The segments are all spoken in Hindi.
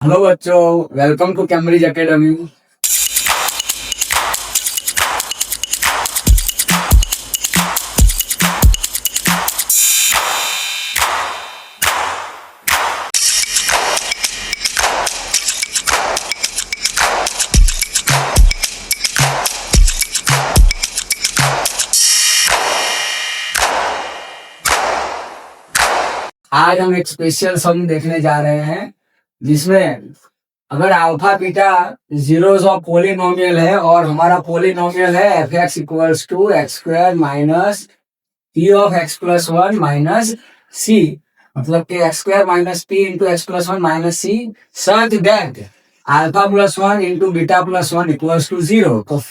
हेलो बच्चों, वेलकम टू कैम्ब्रिज एकेडमी। आज हम एक स्पेशल सम देखने जा रहे हैं जिसमें अगर alpha beta zeros of polynomial है और हमारा पोलिनोमियल है F X equals to X square minus P of X plus one minus C, मतलब कि X square minus P into X plus one minus C, such that alpha plus one into beta plus one equals to zero. तो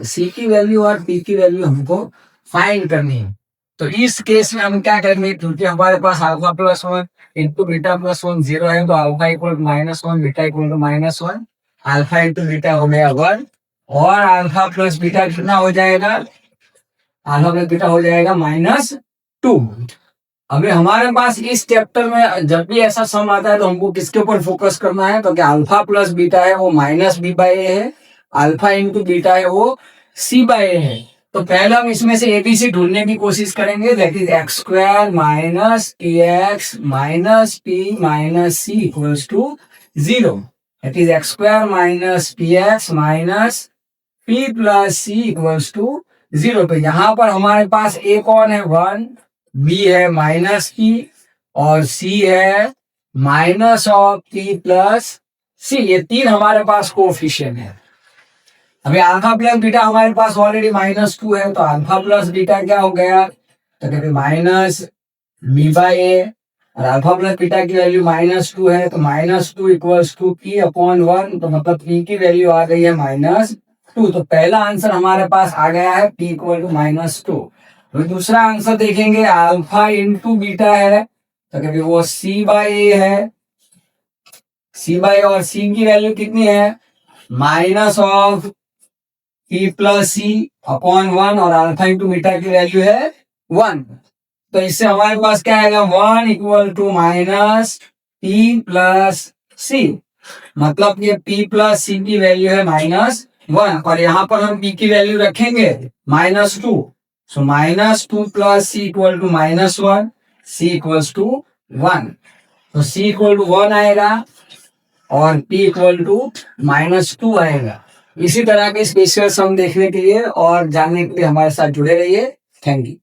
सी की वैल्यू और पी की वैल्यू हमको फाइंड करनी है। तो इस केस में हम क्या करेंगे, क्योंकि हमारे पास alpha plus one into beta plus one zero है, तो alpha equal to minus one, beta equal to minus one, alpha into beta हो गया वन, और अल्फा प्लस बीटा कितना हो जाएगा, अल्फा प्लस बीटा हो जाएगा माइनस टू। अभी हमारे पास इस चैप्टर में जब भी ऐसा सम आता है तो हमको किसके ऊपर फोकस करना है, तो क्या अल्फा प्लस बीटा है वो माइनस बी बाई ए है, अल्फा इंटू बीटा है वो सी बाई ए है। तो पहले हम इसमें से एबीसी ढूंढने की कोशिश करेंगे, that is X square minus P X minus P minus C equals to zero. That is X square minus P X minus P plus C equals to zero. पे यहाँ पर हमारे पास ए कौन है, वन, बी है माइनस पी, और सी है minus of P plus C. ये तीन हमारे पास कोएफिशिएंट है। अभी अल्फा प्लस बीटा हमारे पास ऑलरेडी माइनस टू है, तो अल्फा प्लस बीटा क्या हो गया, तो कहते माइनस बी बाई ए, और अल्फा प्लस बीटा की वैल्यू माइनस टू है, तो minus two equals to P upon one, तो मतलब पी की वैल्यू आ गई है माइनस टू। तो पहला आंसर हमारे पास आ गया है P equal to minus two. तो दूसरा आंसर देखेंगे, अल्फा इंटू बीटा है, तो कभी वो सी बाई ए है, सी बाई, और सी की वैल्यू कितनी है, minus of P plus C upon one, और अल्फा इंटू बीटा की वैल्यू है वन। तो इससे हमारे पास क्या आएगा, one equal to minus P plus C, मतलब ये पी प्लस सी की वैल्यू है माइनस वन, और यहाँ पर हम पी की वैल्यू रखेंगे minus two. So minus two plus C equal to minus one, C equals to one. तो सी इक्वल टू वन आएगा और P equal to minus two आएगा। इसी तरह के स्पेशल सम देखने के लिए और जानने के लिए हमारे साथ जुड़े रहिए। Thank you.